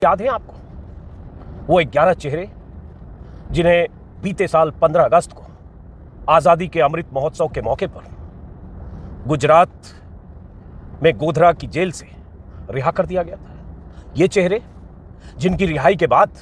याद है आपको वो 11 चेहरे जिन्हें बीते साल 15 अगस्त को आजादी के अमृत महोत्सव के मौके पर गुजरात में गोधरा की जेल से रिहा कर दिया गया था। ये चेहरे जिनकी रिहाई के बाद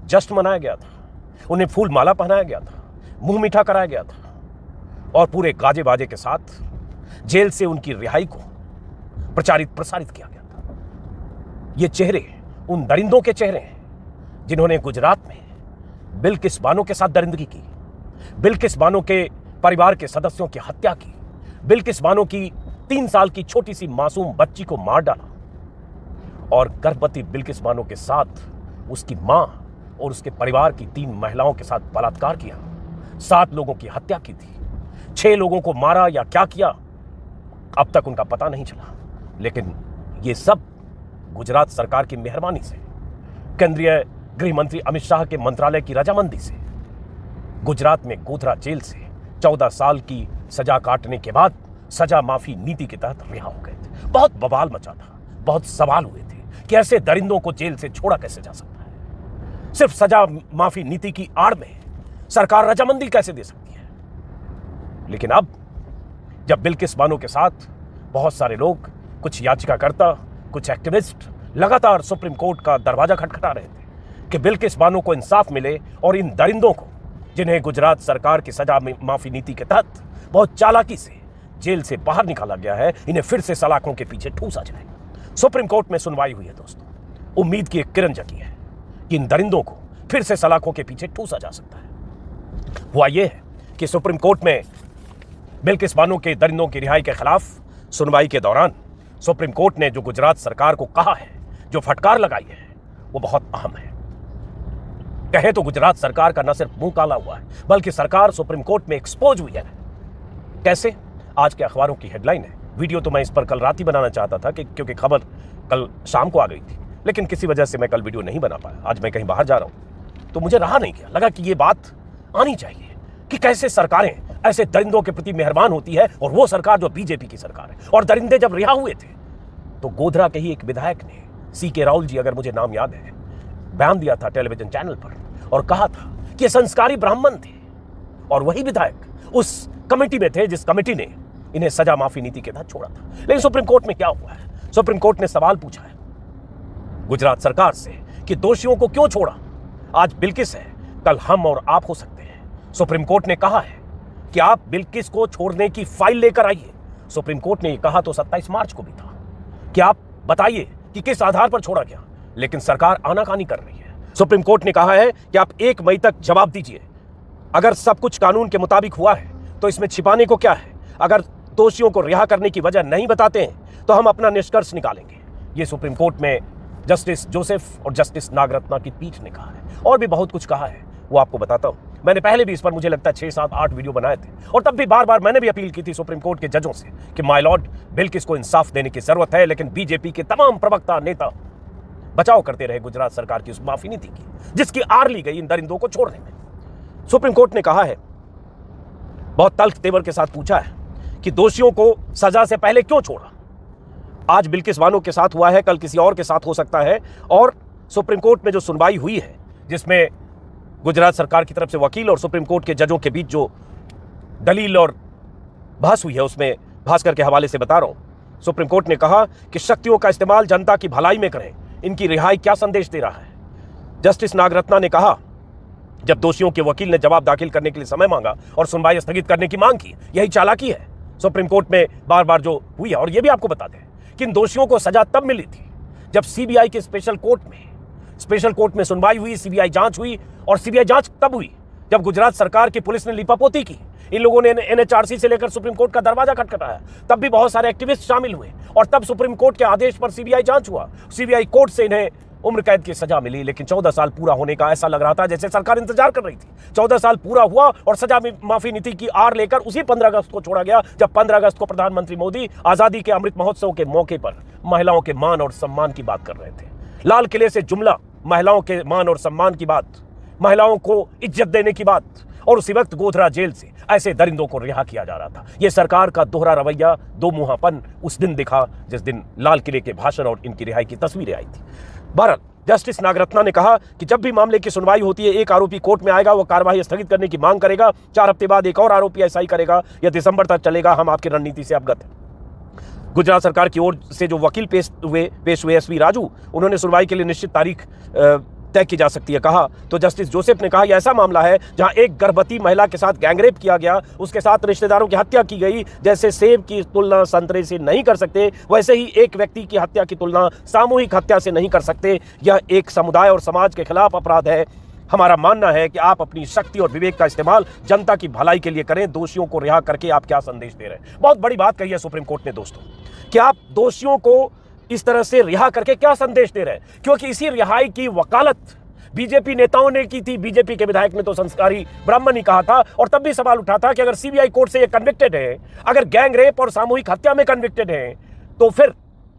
जश्न मनाया गया था, उन्हें फूल माला पहनाया गया था, मुंह मीठा कराया गया था और पूरे गाजे बाजे के साथ जेल से उनकी रिहाई को प्रचारित प्रसारित किया गया था। ये चेहरे उन दरिंदों के चेहरे हैं जिन्होंने गुजरात में बिल्किस बानो के साथ दरिंदगी की, बिल्किस बानो के परिवार के सदस्यों की हत्या की, बिल्किस बानो की 3 साल की छोटी सी मासूम बच्ची को मार डाला और गर्भवती बिल्किस बानो के साथ उसकी मां और उसके परिवार की 3 महिलाओं के साथ बलात्कार किया, 7 लोगों की हत्या की थी, 6 लोगों को मारा या क्या किया अब तक उनका पता नहीं चला। लेकिन ये सब गुजरात सरकार की मेहरबानी से, केंद्रीय गृह मंत्री अमित शाह के मंत्रालय की रजामंदी से गुजरात में गोधरा जेल से 14 साल की सजा काटने के बाद सजा माफी नीति के तहत रिहा हो गए थे। बहुत बवाल मचा था, बहुत सवाल हुए थे कि ऐसे दरिंदों को जेल से छोड़ा कैसे जा सकता है। सिर्फ सजा माफी नीति की आड़ में सरकार रजामंदी कैसे दे सकती है। लेकिन अब जब बिल्किस बानो के साथ बहुत सारे लोग, कुछ याचिकाकर्ता, कुछ एक्टिविस्ट लगातार सुप्रीम कोर्ट का दरवाजा खटखटा रहे थे कि बिल्किस बानो को इंसाफ मिले और इन दरिंदों को, जिन्हें गुजरात सरकार की सजा माफी नीति के तहत बहुत चालाकी से जेल से बाहर निकाला गया है, इन्हें फिर से सलाखों के पीछे ठूसा जाए। सुप्रीम कोर्ट में सुनवाई हुई है दोस्तों। उम्मीद की एक किरण जगी है कि इन दरिंदों को फिर से सलाखों के पीछे ठूसा जा सकता है। हुआ यह है कि सुप्रीम कोर्ट में बिल्किस बानो के दरिंदों की रिहाई के खिलाफ सुनवाई के दौरान सुप्रीम कोर्ट ने जो गुजरात सरकार को कहा है, जो फटकार लगाई है, वो बहुत अहम है। कहे तो गुजरात सरकार का न सिर्फ मुंह काला हुआ है, बल्कि सरकार सुप्रीम कोर्ट में एक्सपोज हुई है। कैसे? आज के अखबारों की हेडलाइन है। वीडियो तो मैं इस पर कल रात ही बनाना चाहता था क्योंकि खबर कल शाम को आ गई थी, लेकिन किसी वजह से मैं कल वीडियो नहीं बना पाया। आज मैं कहीं बाहर जा रहा हूं तो मुझे रहा नहीं गया, लगा कि ये बात आनी चाहिए कि कैसे सरकारें ऐसे दरिंदों के प्रति मेहरबान होती है, और वो सरकार जो बीजेपी की सरकार है। और दरिंदे जब रिहा हुए थे तो गोधरा के ही एक विधायक ने, CK राहुल जी अगर मुझे नाम याद है, बयान दिया था टेलीविजन चैनल पर और कहा था कि ये संस्कारी ब्राह्मण थे। और वही विधायक उस कमेटी में थे जिस कमेटी ने इन्हें सजा माफी नीति के तहत छोड़ा था। लेकिन सुप्रीम कोर्ट में क्या हुआ है? सुप्रीम कोर्ट ने सवाल पूछा है गुजरात सरकार से कि दोषियों को क्यों छोड़ा? आज बिल्किस है, कल हम और आप हो सकते हैं। सुप्रीम कोर्ट ने कहा है कि आप बिल्किस को छोड़ने की फाइल लेकर आइए। सुप्रीम कोर्ट ने यह कहा तो 27 मार्च को भी था कि आप बताइए कि किस आधार पर छोड़ा गया, लेकिन सरकार आनाकानी कर रही है। सुप्रीम कोर्ट ने कहा है कि आप 1 मई तक जवाब दीजिए। अगर सब कुछ कानून के मुताबिक हुआ है तो इसमें छिपाने को क्या है? अगर दोषियों को रिहा करने की वजह नहीं बताते हैं तो हम अपना निष्कर्ष निकालेंगे। ये सुप्रीम कोर्ट में जस्टिस जोसेफ और जस्टिस नागरत्ना की पीठ ने कहा है। और भी बहुत कुछ कहा है, वो आपको बताता हूं। मैंने पहले भी इस पर मुझे लगता है 6, 7, 8 वीडियो बनाए थे, और तब भी बार बार मैंने भी अपील की थी सुप्रीम कोर्ट के जजों से कि माय लॉर्ड, बिल्किस को इंसाफ देने की जरूरत है। लेकिन बीजेपी के तमाम प्रवक्ता, नेता बचाव करते रहे गुजरात सरकार की उस माफी नीति की, जिसकी आड़ ली गई इन दरिंदों को छोड़ने में। सुप्रीम कोर्ट ने कहा है, बहुत तल्ख तेवर के साथ पूछा है कि दोषियों को सजा से पहले क्यों छोड़ा? आज बिल्किस बानो के साथ हुआ है, कल किसी और के साथ हो सकता है। और सुप्रीम कोर्ट में जो सुनवाई हुई है, जिसमें गुजरात सरकार की तरफ से वकील और सुप्रीम कोर्ट के जजों के बीच जो दलील और बहस हुई है, उसमें भास्कर के हवाले से बता रहा हूं। सुप्रीम कोर्ट ने कहा कि शक्तियों का इस्तेमाल जनता की भलाई में करें। इनकी रिहाई क्या संदेश दे रहा है? जस्टिस नागरत्ना ने कहा, जब दोषियों के वकील ने जवाब दाखिल करने के लिए समय मांगा और सुनवाई स्थगित करने की मांग की, यही चालाकी है सुप्रीम कोर्ट में बार बार जो हुई है। और यह भी आपको बता दें कि इन दोषियों को सजा तब मिली थी जब CBI के स्पेशल कोर्ट में सुनवाई हुई, CBI जांच हुई। और CBI जांच तब हुई जब गुजरात सरकार की पुलिस ने लीपापोती की। इन लोगों ने NHRC से लेकर सुप्रीम कोर्ट का दरवाजा खटखटाया, तब भी बहुत सारे एक्टिविस्ट शामिल हुए, और तब सुप्रीम कोर्ट के आदेश पर CBI जांच हुआ। CBI कोर्ट से इन्हें उम्र कैद की सजा मिली। लेकिन 14 साल पूरा होने का ऐसा लग रहा था जैसे सरकार इंतजार कर रही थी। 14 साल पूरा हुआ और सजा माफी नीति की आड़ लेकर उसी 15 अगस्त को छोड़ा गया, जब 15 अगस्त को प्रधानमंत्री मोदी आजादी के अमृत महोत्सव के मौके पर महिलाओं के मान और सम्मान की बात कर रहे थे। लाल किले से जुमला महिलाओं के मान और सम्मान की बात, महिलाओं को इज्जत देने की बात, और उसी वक्त गोधरा जेल से ऐसे दरिंदों को रिहा किया जा रहा था। यह सरकार का दोहरा रवैया, दो मुहापन उस दिन दिखा जिस दिन लाल किले के भाषण और इनकी रिहाई की तस्वीरें आई थी। बहरहाल जस्टिस नागरत्ना ने कहा कि जब भी मामले की सुनवाई होती है, एक आरोपी कोर्ट में आएगा, वो कार्रवाई स्थगित करने की मांग करेगा, 4 हफ्ते बाद एक और आरोपी ऐसा ही करेगा, यह दिसंबर तक चलेगा। हम आपकी रणनीति से अवगत हैं। गुजरात सरकार की ओर से जो वकील पेश हुए एसवी राजू, उन्होंने सुनवाई के लिए निश्चित तारीख तय की जा सकती है कहा। तो जस्टिस जोसेफ ने कहा यह ऐसा मामला है जहां एक गर्भवती महिला के साथ गैंगरेप किया गया, उसके साथ रिश्तेदारों की हत्या की गई। जैसे सेब की तुलना संतरे से नहीं कर सकते, वैसे ही एक व्यक्ति की हत्या की तुलना सामूहिक हत्या से नहीं कर सकते। यह एक समुदाय और समाज के खिलाफ अपराध है। हमारा मानना है कि आप अपनी शक्ति और विवेक का इस्तेमाल जनता की भलाई के लिए करें। दोषियों को रिहा करके आप क्या संदेश दे रहे हैं? बहुत बड़ी बात कही है सुप्रीम कोर्ट ने दोस्तों, कि आप दोषियों को इस तरह से रिहा करके क्या संदेश दे रहे हैं, क्योंकि इसी रिहाई की वकालत बीजेपी नेताओं ने की थी। बीजेपी के विधायक ने तो संस्कारी ब्राह्मण ही कहा था, और तब भी सवाल उठा था कि अगर सीबीआई कोर्ट से ये कन्विक्टेड है, अगर गैंग रेप और सामूहिक हत्या में कन्विक्टेड है, तो फिर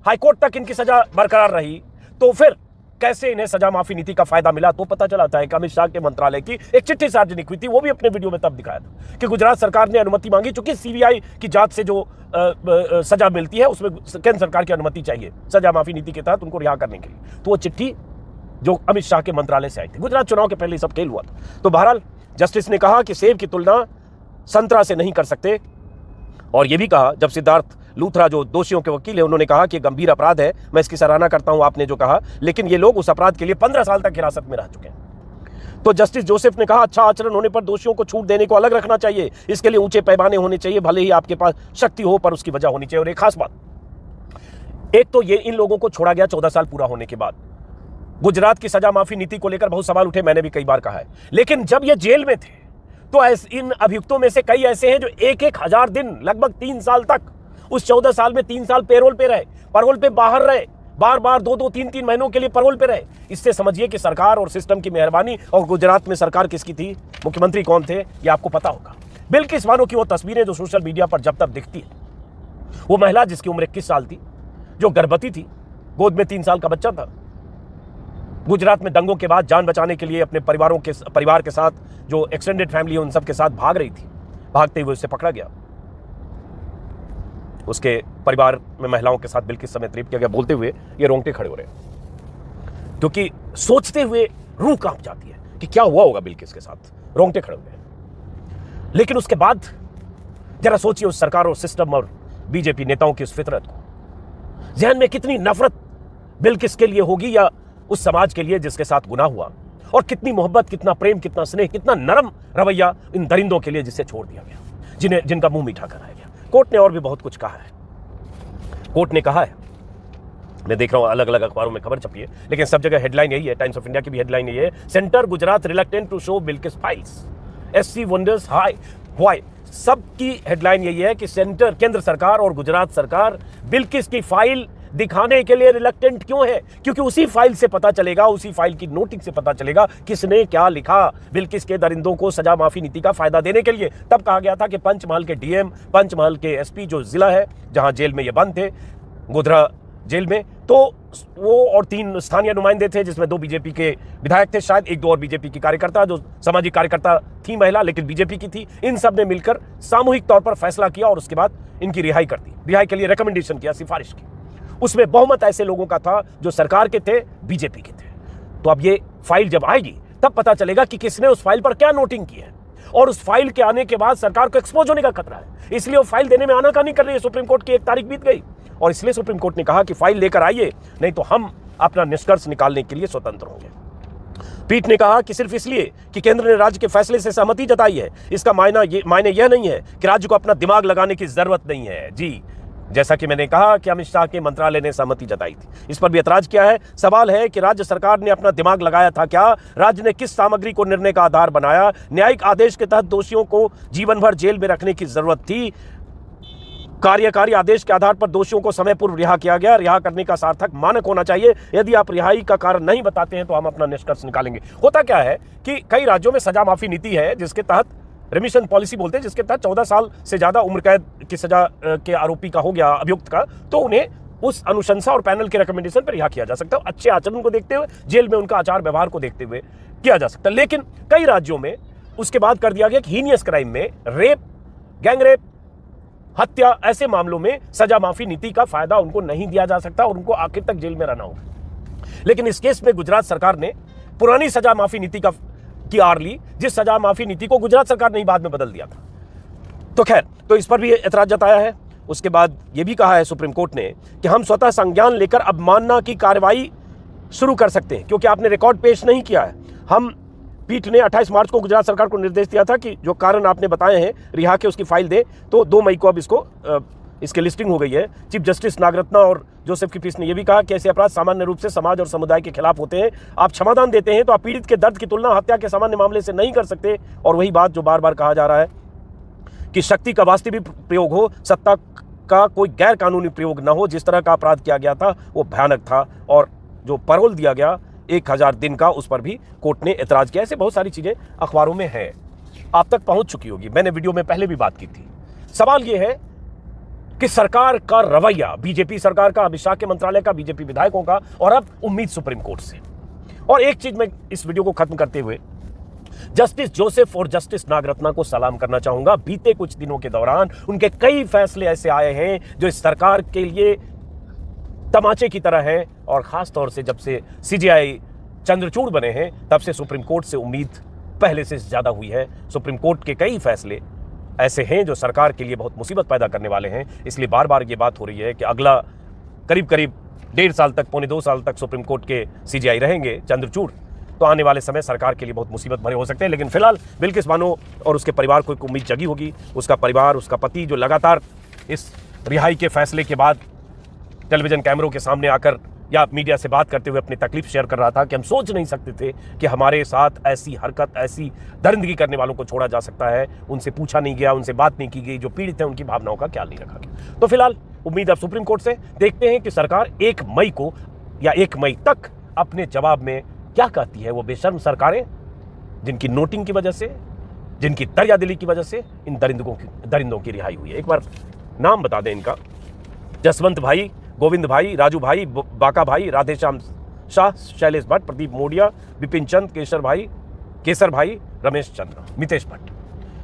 हाईकोर्ट तक इनकी सजा बरकरार रही, तो फिर कैसे इन्हें सजा माफी नीति का फायदा मिला? तो पता चला था कि अमित शाह के मंत्रालय की एक चिट्ठी सार्वजनिक हुई थी, वो भी अपने वीडियो में तब दिखाया था कि गुजरात सरकार ने अनुमति मांगी, चूंकि सीबीआई की जांच से जो सजा मिलती है उसमें केंद्र सरकार की अनुमति चाहिए सजा माफी नीति के तहत उनको रिहा करने के लिए। तो वो चिट्ठी जो अमित शाह के मंत्रालय से आई थी, गुजरात चुनाव के पहले सब खेल हुआ था। तो बहरहाल जस्टिस ने कहा कि सेब की तुलना संतरा से नहीं कर सकते, और यह भी कहा, जब सिद्धार्थ लूथरा जो दोषियों के वकील है, उन्होंने कहा कि गंभीर अपराध है, मैं इसकी सराहना करता हूं आपने जो कहा, लेकिन ये लोग उस अपराध के लिए 15 साल तक हिरासत में रह चुके हैं। तो जस्टिस जोसेफ ने कहा अच्छा आचरण होने पर दोषियों को छूट देने को अलग रखना चाहिए, इसके लिए ऊंचे पैमाने होने चाहिए, भले ही आपके पास शक्ति हो पर उसकी वजह होनी चाहिए। और एक खास बात, एक तो ये इन लोगों को छोड़ा गया 14 साल पूरा होने के बाद। गुजरात की सजा माफी नीति को लेकर बहुत सवाल उठे, मैंने भी कई बार कहा है, लेकिन जब ये जेल में थे तो इन अभियुक्तों में से कई ऐसे हैं जो 1,000 दिन लगभग 3 साल तक, उस 14 साल में 3 साल पैरोल पे रहे, पैरोल पे बाहर रहे, बार बार 2-2, 3-3 महीनों के लिए पैरोल पे रहे। इससे समझिए कि सरकार और सिस्टम की मेहरबानी। और गुजरात में सरकार किसकी थी, मुख्यमंत्री कौन थे, ये आपको पता होगा। बिल्किस बानो की वो तस्वीरें जो सोशल मीडिया पर जब तक दिखती है, वो महिला जिसकी उम्र 21 साल थी, जो गर्भवती थी, गोद में 3 साल का बच्चा था, गुजरात में दंगों के बाद जान बचाने के लिए अपने परिवार के साथ, जो एक्सटेंडेड फैमिली है उन सब के साथ भाग रही थी, भागते हुए उसे पकड़ा गया। उसके परिवार में महिलाओं के साथ बिल्किस समेत रेप किया गया। बोलते हुए ये रोंगटे खड़े हो रहे हैं, क्योंकि सोचते हुए रूह कांप जाती है कि क्या हुआ होगा बिल्किस के साथ। रोंगटे खड़े हुए। लेकिन उसके बाद जरा सोचिए उस सरकार और सिस्टम और बीजेपी नेताओं की उस फितरत को, जहन में कितनी नफरत बिल्किस के लिए होगी या उस समाज के लिए जिसके साथ गुनाह हुआ, और कितनी मोहब्बत, कितना प्रेम, कितना स्नेह, कितना नरम रवैया इन दरिंदों के लिए जिसे छोड़ दिया गया, जिनका मुंह मीठा कराया गया। कोर्ट ने और भी बहुत कुछ कहा है। कोर्ट ने कहा है, मैं देख रहा हूं अलग अलग अखबारों में खबर छपी है, लेकिन सब जगह हेडलाइन यही है, टाइम्स ऑफ इंडिया की भी हेडलाइन यही है, centre Gujarat reluctant to show Bilkis files, SC wonders high why. सबकी हेडलाइन यही है कि सेंटर, केंद्र सरकार और गुजरात सरकार बिल्किस की फाइल दिखाने के लिए रिलक्टेंट क्यों है, क्योंकि उसी फाइल से पता चलेगा, उसी फाइल की नोटिस से पता चलेगा किसने क्या लिखा बिल्किस के दरिंदों को सजा माफी नीति का फायदा देने के लिए। तब कहा गया था कि पंचमहल के डीएम, पंचमहल के एसपी, जो जिला है जहां जेल में ये बंद थे, गोधरा जेल में, तो वो और 3 स्थानीय नुमाइंदे थे, जिसमें 2 बीजेपी के विधायक थे, शायद 1-2 और बीजेपी की कार्यकर्ता, जो सामाजिक कार्यकर्ता थी महिला लेकिन बीजेपी की थी। इन सब ने मिलकर सामूहिक तौर पर फैसला किया और उसके बाद इनकी रिहाई कर दी, रिहाई के लिए रिकमेंडेशन किया, सिफारिश की। उसमें बहुमत ऐसे लोगों का था जो सरकार के थे, बीजेपी के थे। तो अब ये फाइल जब आएगी तब पता चलेगा कि किसने उस फाइल पर क्या नोटिंग की है, और उस फाइल के आने के बाद सरकार को एक्सपोज होने का खतरा है। इसलिए वो फाइल देने में आनाकानी कर रही है। सुप्रीम कोर्ट की 1 तारीख बीत गई और इसलिए सुप्रीम कोर्ट ने कहा कि फाइल लेकर आइए, नहीं तो हम अपना निष्कर्ष निकालने के लिए स्वतंत्र होंगे। पीठ ने कहा कि सिर्फ इसलिए कि केंद्र ने राज्य के फैसले से सहमति जताई है, इसका मायने यह नहीं है कि राज्य को अपना दिमाग लगाने की जरूरत नहीं है। जी, जैसा कि मैंने कहा कि अमित शाह के मंत्रालय ने सहमति जताई थी, इस पर भी ऐतराज किया है। सवाल है कि राज्य सरकार ने अपना दिमाग लगाया था क्या? राज्य ने किस सामग्री को निर्णय का आधार बनाया? न्यायिक आदेश के तहत दोषियों को जीवन भर जेल में रखने की जरूरत थी? कार्यकारी आदेश के आधार पर दोषियों को समय पूर्व रिहा किया गया। रिहा करने का सार्थक मानक होना चाहिए। यदि आप रिहाई का कारण नहीं बताते हैं तो हम अपना निष्कर्ष निकालेंगे। होता क्या है कि कई राज्यों में सजा माफी नीति है, जिसके तहत रिमिशन पॉलिसी बोलते हैं, जिसके तहत 14 साल से ज्यादा उम्र कैद की सजा के आरोपी का हो गया, अभियुक्त का, तो उन्हें उस अनुशंसा और पैनल के रिकमेंडेशन पर रिहा किया जा सकता है। अच्छे आचरण को देखते हुए, जेल में उनका आचार व्यवहार को देखते हुए किया जा सकता है। लेकिन कई राज्यों में उसके बाद कर दिया गया कि हीनियस क्राइम में, रेप, गैंग रेप, हत्या, ऐसे मामलों में सजा माफी नीति का फायदा उनको नहीं दिया जा सकता और उनको आखिर तक जेल में रहना होगा। लेकिन इस केस में गुजरात सरकार ने पुरानी सजा माफी नीति की आड़ ली, जिस सजा माफी नीति को गुजरात सरकार ने ही बाद में बदल दिया था। तो खैर, तो इस पर भी ऐतराज जताया है। उसके बाद यह भी कहा है सुप्रीम कोर्ट ने कि हम स्वतः संज्ञान लेकर अवमानना की कार्रवाई शुरू कर सकते हैं, क्योंकि आपने रिकॉर्ड पेश नहीं किया है। हम पीठ ने 28 मार्च को गुजरात सरकार को निर्देश दिया था कि जो कारण आपने बताए हैं रिहा के, उसकी फाइल दे। तो 2 मई को अब इसकी लिस्टिंग हो गई है। चीफ जस्टिस नागरत्ना और जोसेफ की पीठ ने यह भी कहा कि ऐसे अपराध सामान्य रूप से समाज और समुदाय के खिलाफ होते हैं। आप क्षमादान देते हैं तो आप पीड़ित के दर्द की तुलना हत्या के सामान्य मामले से नहीं कर सकते। और वही बात जो बार बार कहा जा रहा है कि शक्ति का वास्तविक प्रयोग हो, सत्ता का कोई गैर कानूनी प्रयोग न हो। जिस तरह का अपराध किया गया था वो भयानक था, और जो पैरोल दिया गया 1000 दिन का, उस पर भी कोर्ट ने ऐतराज किया। ऐसे बहुत सारी चीजें अखबारों में है, आप तक पहुंच चुकी होगी। मैंने वीडियो में पहले भी बात की थी। सवाल यह है कि सरकार का रवैया, बीजेपी सरकार का, अमित शाह के मंत्रालय का, बीजेपी विधायकों का, और अब उम्मीद सुप्रीम कोर्ट से। और एक चीज मैं इस वीडियो को खत्म करते हुए जस्टिस जोसेफ और जस्टिस नागरत्ना को सलाम करना चाहूंगा। बीते कुछ दिनों के दौरान उनके कई फैसले ऐसे आए हैं जो इस सरकार के लिए तमाचे की तरह है, और खास तौर से जब से सीजेआई चंद्रचूड़ बने हैं तब से सुप्रीम कोर्ट से उम्मीद पहले से ज्यादा हुई है। सुप्रीम कोर्ट के कई फैसले ऐसे हैं जो सरकार के लिए बहुत मुसीबत पैदा करने वाले हैं। इसलिए बार बार ये बात हो रही है कि अगला करीब 1.5 साल तक, पौने 2 साल तक सुप्रीम कोर्ट के सीजेआई रहेंगे चंद्रचूड़। तो आने वाले समय सरकार के लिए बहुत मुसीबत भरे हो सकते हैं। लेकिन फिलहाल बिल्किस बानो और उसके परिवार को एक उम्मीद जगी होगी। उसका परिवार, उसका पति, जो लगातार इस रिहाई के फैसले के बाद टेलीविजन कैमरों के सामने आकर या मीडिया से बात करते हुए अपनी तकलीफ शेयर कर रहा था कि हम सोच नहीं सकते थे कि हमारे साथ ऐसी हरकत, ऐसी दरिंदगी करने वालों को छोड़ा जा सकता है। उनसे पूछा नहीं गया, उनसे बात नहीं की गई, जो पीड़ित हैं उनकी भावनाओं का ख्याल नहीं रखा गया। तो फिलहाल उम्मीद अब सुप्रीम कोर्ट से। देखते हैं कि सरकार 1 मई को या 1 मई तक अपने जवाब में क्या कहती है। वो बेशर्म सरकारें जिनकी नोटिंग की वजह से, जिनकी दरियादिली की वजह से इन दरिंदों की रिहाई हुई है। एक बार नाम बता दें इनका: जसवंत भाई, गोविंद भाई, राजू भाई, बाका भाई, राधेश्याम शाह, शैलेश भट्ट, प्रदीप मोडिया, विपिन चंद, केसर भाई, रमेश चंद्र, मितेश भट्ट।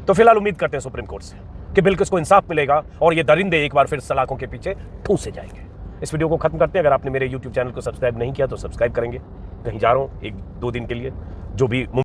तो फिलहाल उम्मीद करते हैं सुप्रीम कोर्ट से कि बिल्किस को इंसाफ मिलेगा और ये दरिंदे एक बार फिर सलाखों के पीछे ठूंसे जाएंगे। इस वीडियो को खत्म करते हैं। अगर आपने मेरे YouTube चैनल को सब्सक्राइब नहीं किया तो सब्सक्राइब करेंगे। कहीं जा रहा हूँ 1-2 दिन के लिए, जो भी